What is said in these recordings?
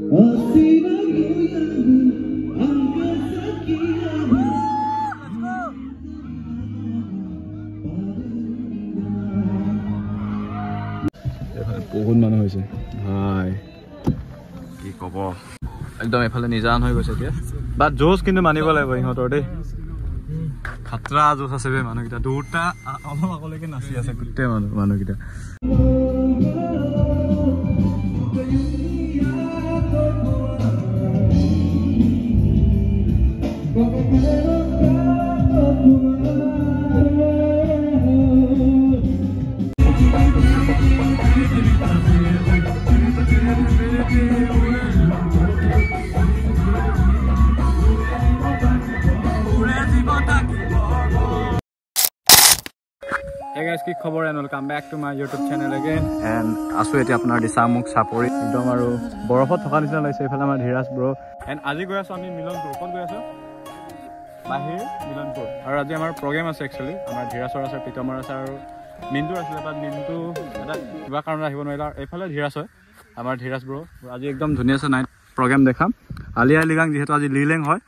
বহুত মানুহ হৈছে ভাই কি ক'ব একদম এফালে নিজান হৈ গৈছে এতিয়া বাট জোচ কিন্তু মানিব লাগিব ইহঁতৰ দেই খাতৰা জোচ আছে বে মানুহকেইটা দুটা অলপ আগলৈকে নাচি আছে গোটেই মানুহকেইটা Hey guys, কি খবৰ and welcome back to my YouTube channel again and আছো এতিয়া আপোনাৰ দিছামুখ চাপৰি একদম আৰু বৰফত থকা নিচিনা লাগিছে এইফালে আমাৰ ধীৰাজ ব্ৰ and আজি গৈ আছো আমি মিলনপুৰ ক'ত গৈ আছো বাহিৰ মিলনপুৰ আৰু আজি আমাৰ প্ৰগ্ৰাম আছে একচুয়ালি আমাৰ ধীৰাজৰ আছে প্ৰীতমৰ আছে আৰু মিন্টুৰ আছিলে বাট মিন্টু এটা কিবা কাৰণত আহিব নোৱাৰিলে এইফালে ধীৰাজ হয় আমাৰ ধীৰাজ ব্ৰ আজি একদম ধুনীয়াছে নাইট প্ৰগ্ৰাম দেখাম আলিয়া লিগাং যিহেতু আজি লিলেং হয়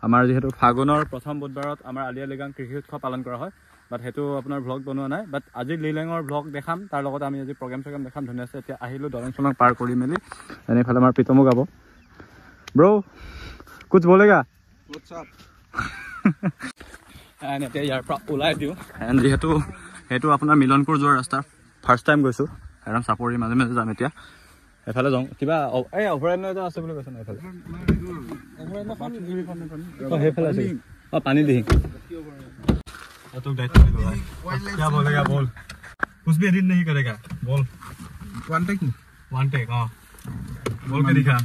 আমাৰ যেহেতু ফাগুনৰ প্ৰথম বুধবাৰত আমাৰ আলিয়া লিগাং কৃষি উৎসৱ পালন কৰা হয় বাট হেতু আপোনাৰ ব্লগ বনোৱা নাই বাট আজি লিলেঙৰ ব্লগ দেখাম তাৰ লগত আমি আজি প্ৰগ্ৰাম দেখাম ধুনীয়াছে এতিয়া আহিলো দলং চলং পাৰ কৰি মেলি এনেফালে আমাৰ প্ৰীতমো গাব ব্ৰ কুছ বলেগা হোৱাটছআপ এণ্ড এতিয়া ইয়াৰ পৰা ওলাই দিওঁ এণ্ড যিহেতু সেইটো আপোনাৰ মিলনপুৰ যোৱাৰ ৰাস্তা ফাৰ্ষ্ট টাইম গৈছোঁ একদম চাপৰি মাজে মাজে যাম এতিয়া এফালে যাওঁ কিবা এই অভয়াৰণ্য এটা আছে বুলি কৈছে ন এইফালে সেইফালে আছে পানী দিহি तुम दायित्व ले लो भाई क्या बोलेगा बोल कुछ भी एडिट नहीं करेगा बोल वन टेक हां बोल के दिखा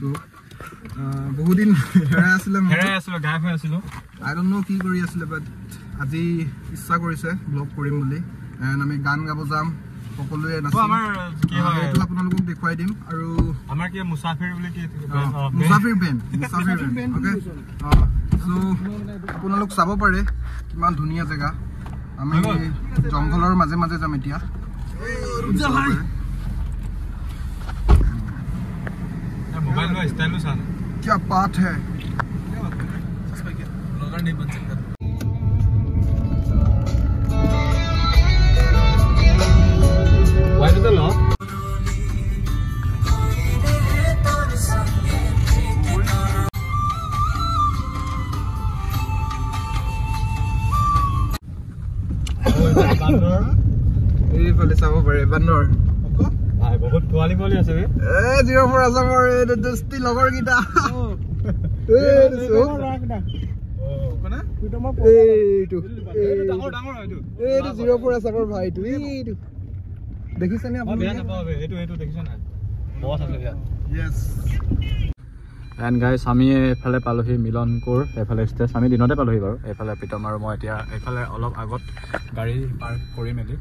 बहुत दिन हेरा आसिलो गायब হৈ আছিলো আই ডোন্ট নো কি কৰি আছিলে বাট আজি ইচ্ছা কৰিছে ব্লগ কৰিম বুলি এন্ড আমি গান গাব যাম সকলোৱে নাচিম আমাৰ কি হয় এটো আপোনালোকক দেখুৱাই দিম আৰু আমাৰ কি মুসাফিৰ বুলি কি মুসাফিৰ বেন ওকে সো আপোনালোক চাব পাৰে কিমান ধুনীয়া জায়গা আমি জংগলৰ মাজে মাজে যাম এতিয়া मोबाइल में स्टाइल लो सान क्या बात है ब्लॉगर नहीं बन सकता वाई तो लो बांदर এই ফালে চাব পাৰে বান্দৰ ভাই বহুত কোৱালি বলি আছে বে এ জিৰ' ফৰ আছামৰ এই দস্তি লগৰ গিটা এইটো ডাঙৰ এইটো এইটো জিৰ' ফৰ আছামৰ ভাইটো এইটো দেখিছেনে আপুনি বেয়া নাপাব এইটো দেখিছ না বস আছে ইয়াত ইয়েস এণ্ড গাইজ আমি এইফালে পালোহি মিলনপুৰ এইফালে ষ্টেজ আমি দিনতে পালোহি বাৰু এইফালে প্ৰীতম আৰু মই এতিয়া এইফালে অলপ আগত গাড়ী পাৰ্ক কৰি মেলি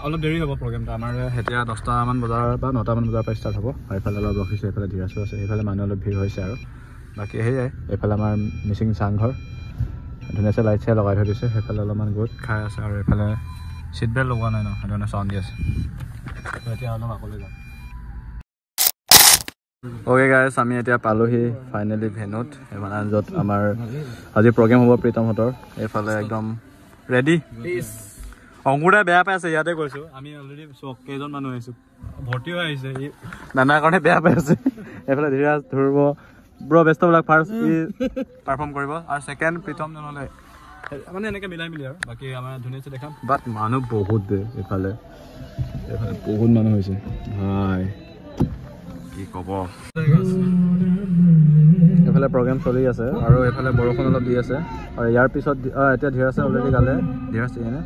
অলপ দেৰি হ'ব প্ৰগ্ৰামটো আমাৰ এতিয়া 10টামান বজাৰ বা 9টামান বজাৰ পৰা ষ্টাৰ্ট হ'ব আৰু এইফালে অলপ ৰখিছোঁ এইফালে ধীৰাজো আছে এইফালে মানুহ অলপ ভিৰ হৈছে আৰু বাকী সেয়াই এইফালে আমাৰ মিচিং চাংঘৰ ধুনীয়াছে লাইট চাই লগাই থৈ দিছে সেইফালে অলপমান গোট খাই আছে আৰু এইফালে চিট বেল্ট লগোৱা নাই ন সেইটো কাৰণে চাউণ্ড দি আছে এতিয়া অলপ আগলৈ যাম ओके गाइस আমি এতিয়া পালোহি ফাইনালি ভেনুত মানে যত আমাৰ আজি প্ৰগ্ৰাম হ'ব প্ৰীতমহতৰ এইফালে একদম ৰেডি অংকুৰে বেয়া পাইছে ইয়াতে কৈছো আমি অলৰেডি কেইজন মানুহ আহিছো ভৰ্তি হৈ আহিছে নানা কাৰণে বেয়া পাইছে এইফালে ধীৰাজ ধৰিব bro best of luck first ই পাৰফৰ্ম কৰিব আৰু সেকেন্ড প্ৰীতম নহলে মানে এনেকে মিলাই মিলি আৰু বাকি আমাৰ ধুনীয়াছে দেখাম বাট মানুহ বহুত এইফালে বহুত মানুহ হৈছে ভাই কি ক'ব এফালে প্ৰগ্ৰাম চলি আছে আৰু এফালে বৰষুণ অলপ দি আছে আৰু ইয়াৰ পিছত এতিয়া ধীৰাজে অলৰেডি গালে ধীৰাজ এনে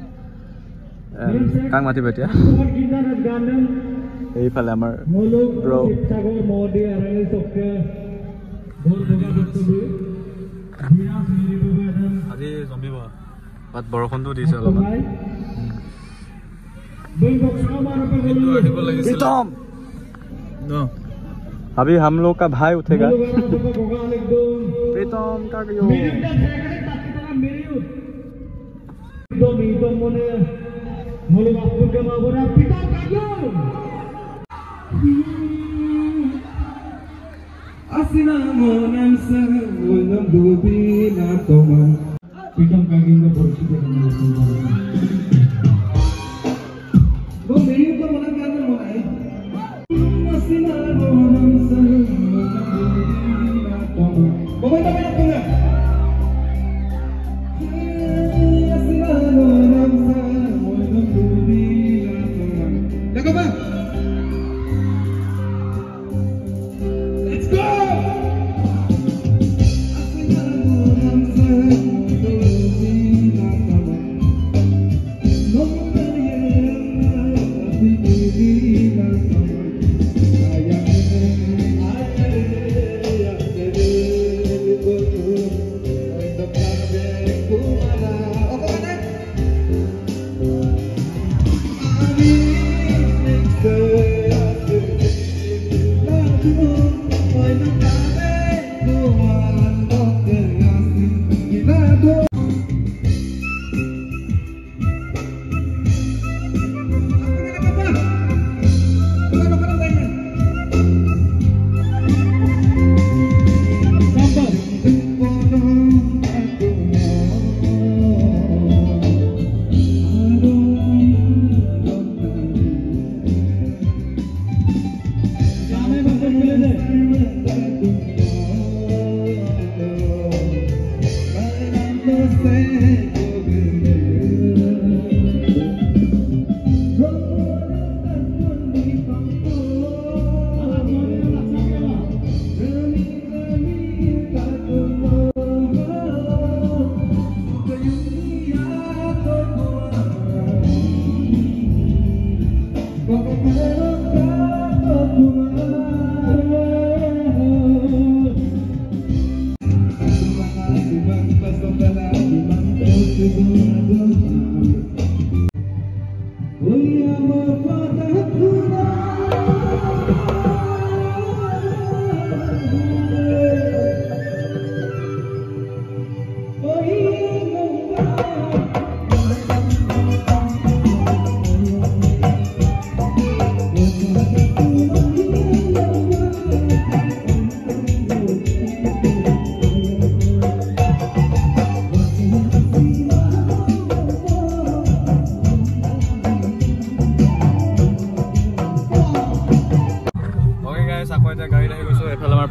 কাং মাতিব এতিয়া এইফালে আমাৰ ব্ৰ আজি জমিব বাট বৰষুণটো দিছে অলপমান প্ৰীতম अभी हम लोग का भाई उठेगा प्रीतम का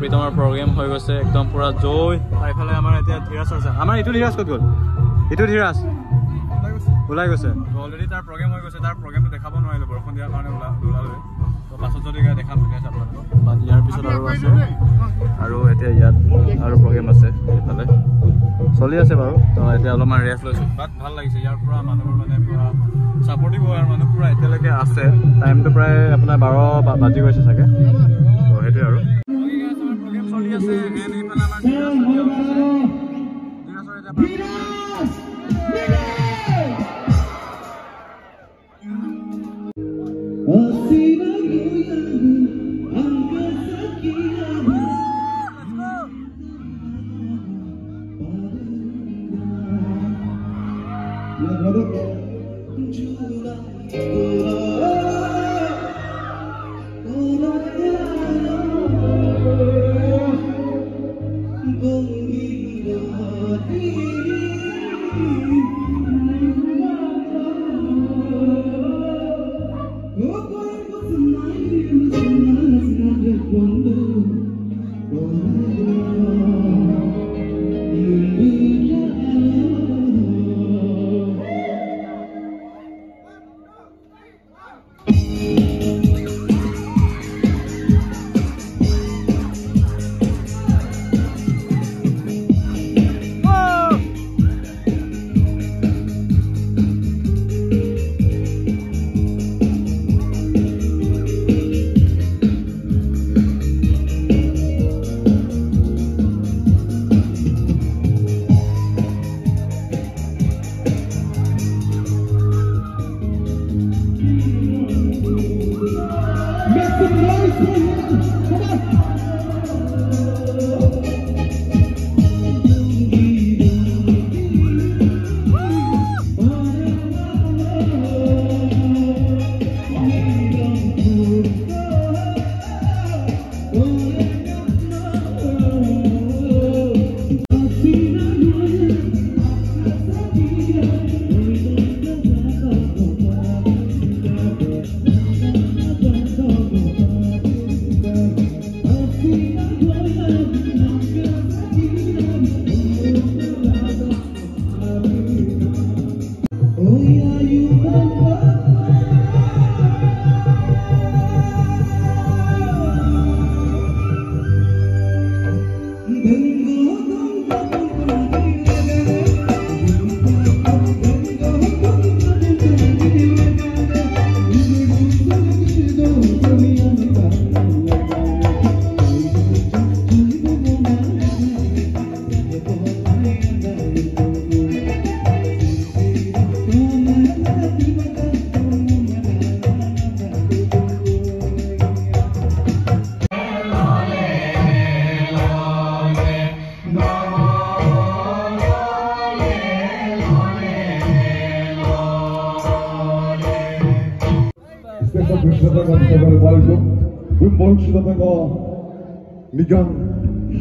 প্ৰীতমৰ প্ৰগ্ৰেম হৈ গৈছে একদম পুৰা জয় এইফালে আমাৰ এতিয়া ধীৰাজ আছে আমাৰ ইটো ধীৰাজ ক'ত গ'ল ইটো ধীৰাজ ওলাই গৈছে অলৰেডি তাৰ প্ৰগ্ৰেম হৈ গৈছে তাৰ প্ৰগ্ৰেমটো দেখাব নোৱাৰিলোঁ বৰষুণ দিয়াৰ কাৰণে ওলালে তো পাছত যদি দেখাম ধুনীয়া আপোনালোকক বাট ইয়াৰ পিছত আৰু আছে আৰু এতিয়া ইয়াত আৰু প্ৰগ্ৰেম আছে এইফালে চলি আছে বাৰু তো এতিয়া অলপমান ৰেষ্ট লৈছোঁ বাট ভাল লাগিছে ইয়াৰ পৰা মানুহবোৰ মানে পুৰা ছাপৰ্টিভ হয় আৰু মানুহ পুৰা এতিয়ালৈকে আছে টাইমটো প্ৰায় আপোনাৰ 12 বাজি গৈছে চাগে তো সেইটোৱে আৰু চলি আছে এন ইফালে আমাৰ Dhiraj 가는 바르죠. 문벌치다가 미강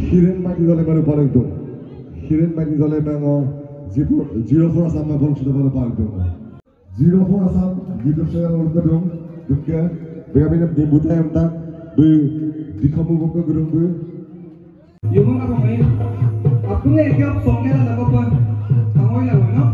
히렌 마기 전에 가는 바르죠. 히렌 마기 전에 가는 지로 포라삼만 벌치다가 바르죠. 지로 포라삼 유튜브 채널 올거든. 그게 베가비는 디부타 emtak be dikamu ke gerung be. Yung mga kamay, ako nga ikap song nila na kapag tangoy lang no.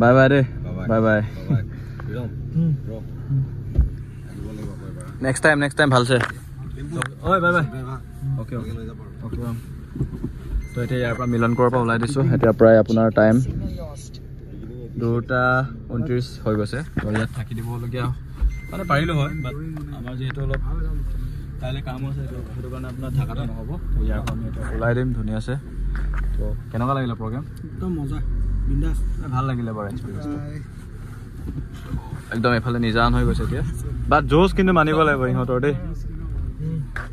Bye bye deh. Bye bye. Next time bhalse. Oi bye bye. Okay. So এতিয়া ইয়াৰ পৰা মিলন কৰাৰ পৰা ওলাই দিছো এতিয়া প্ৰায় আপোনাৰ time 2:29 হৈ গৈছে তো ইয়াত থাকি দিবলগীয়া মানে পাৰিলো হয় বাট আমাৰ যেহেতু অলপ কাইলৈ কাম আছে সেইটো কাৰণে আপোনাৰ থাকাটো নহ'ব তো ইয়াৰ পৰা আমি এতিয়া ওলাই দিম ধুনীয়া আছে তো কেনেকুৱা লাগিলে প্ৰগ্ৰাম একদম মজা বিন্দাস ভাল লাগিলে বাৰু এক্সপেৰিয়েন্সটো একদম এফালে নিজান হৈ গৈছে এতিয়া বাট জোচ কিন্তু মানিব লাগিব ইহঁতৰ দেই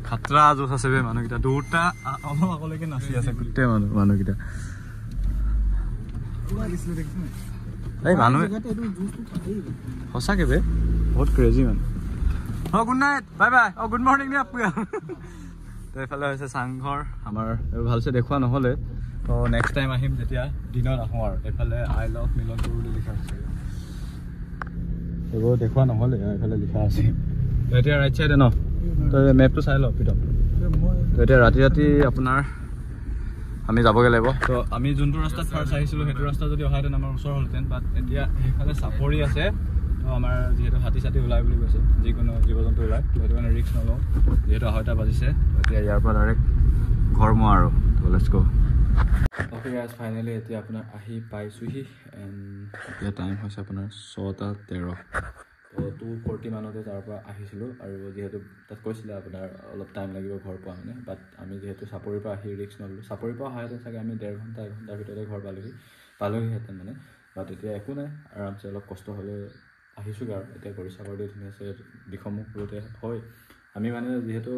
খাতৰা জোচ আছে বে মানুহকেইটা দুটা অলপ আগলৈকে নাচি আছে গোটেই মানুহকেইটা এই মানুহ সঁচাকে বে বহুত ক্ৰেজি মানে good night bye bye good morning দে আপুয়া তো এইফালে হৈছে চাংঘৰ আমাৰ ভালছে দেখুওৱা নহ'লে তো নেক্সট টাইম আহিম যেতিয়া দিনত আহোঁ আৰু এইফালে আই লাভ মিলনপুৰ বুলি লিখা আছে এইবোৰ দেখুওৱা নহ'লে এইফালে লিখা আছে তো এতিয়া ৰাইট চাইডে ন তো মেপটো চাই লওক পিতম তো এতিয়া ৰাতি আপোনাৰ আমি যাবগৈ লাগিব তো আমি যোনটো ৰাস্তাত ফাৰ্ষ্ট আহিছিলোঁ সেইটো ৰাস্তা যদি অহাহেঁতেন আমাৰ ওচৰ হ'লহেঁতেন বাট এতিয়া সেইফালে চাপৰি আছে তো আমাৰ যিহেতু হাতী চাতি ওলাই বুলি কৈছে যিকোনো জীৱ জন্তু ওলায় তো সেইটো কাৰণে ৰিস্ক নলওঁ যিহেতু 2:30 বাজিছে এতিয়া ইয়াৰ পৰা ডাইৰেক্ট ঘৰমুৱা আৰু তো let's go okay guys finally এতিয়া আপোনাৰ আহি পাইছোঁহি এণ্ড এতিয়া টাইম হৈছে আপোনাৰ 6:13 তো 2:40 মানতে তাৰ পৰা আহিছিলোঁ আৰু যিহেতু তাত কৈছিলে আপোনাৰ অলপ টাইম লাগিব ঘৰ পোৱা মানে বাট আমি যিহেতু চাপৰিৰ পৰা আহি ৰিস্ক নললোঁ চাপৰিৰ পৰা অহাহেঁতেন চাগে আমি 1.5 ঘণ্টা 1 ঘণ্টাৰ ভিতৰতে ঘৰ পালোহিহেঁতেন মানে বাট এতিয়া একো নাই আৰামছে অলপ কষ্ট হ'লে আহিছোঁগৈ আৰু এতিয়া গৰিচাগৰ দি ধুনীয়াছে দিখমুখ ৰোডে হয় আমি মানে যিহেতু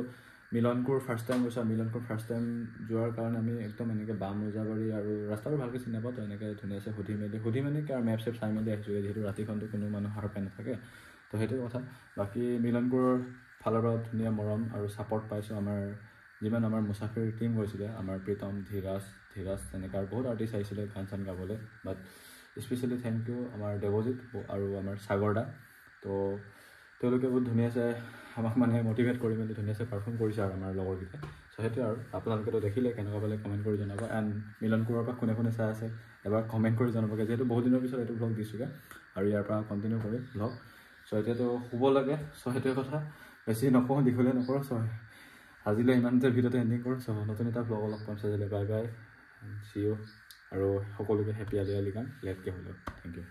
মিলনপুৰ ফাৰ্ষ্ট টাইম গৈছোঁ মিলনপুৰ ফাৰ্ষ্ট টাইম যোৱাৰ কাৰণে আমি একদম এনেকৈ বাম ৰজাবাৰী আৰু ৰাস্তাবোৰ ভালকৈ চিনি নাপাওঁ তো এনেকৈ ধুনীয়াছে সুধি মেলি আৰু মেপ চেপ চাই মেলি আহিছোঁ যিহেতু ৰাতিখনটো কোনো মানুহ সাৰ পাই নাথাকে তো সেইটোৱে কথা বাকী মিলনপুৰৰ ফালৰ পৰা ধুনীয়া মৰম আৰু ছাপৰ্ট পাইছোঁ আমাৰ যিমান আমাৰ মুছাফিৰ টীম গৈছিলে আমাৰ প্ৰীতম ধীৰাজ তেনেকৈ আৰু বহুত আৰ্টিষ্ট আহিছিলে গান চান গাবলৈ বাট স্পেচিয়েলি থেংক ইউ আমাৰ দেৱজিত আৰু আমাৰ সাগৰদা তো তেওঁলোকে বহুত ধুনীয়াছে আমাক মানে মটিভেট কৰি মেলি ধুনীয়াছে পাৰফৰ্ম কৰিছে আৰু আমাৰ লগৰকেইটাই চ' সেইটোৱে আৰু আপোনালোকেতো দেখিলে কেনেকুৱা পালে কমেণ্ট কৰি জনাব এণ্ড মিলনপুৰৰ পৰা কোনে চাই আছে এবাৰ কমেণ্ট কৰি জনাবগৈ যিহেতু বহুত দিনৰ পিছত এইটো ব্লগ দিছোঁগৈ আৰু ইয়াৰ পৰা কণ্টিনিউ কৰিম ব্লগ চ' এতিয়াতো শুব লাগে চ' সেইটোৱে কথা বেছি নকওঁ দীঘলীয়া নকৰোঁ চ' আজিলৈ ইমানতে ভিডিঅ'টো এণ্ডিং কৰোঁ চ' নতুন এটা ব্লগ অলপ পাম চাইছিলে বাই বাই চি ইউ আৰু সকলোকে হেপী আলি গান লেটকৈ হ'লেও থেংক ইউ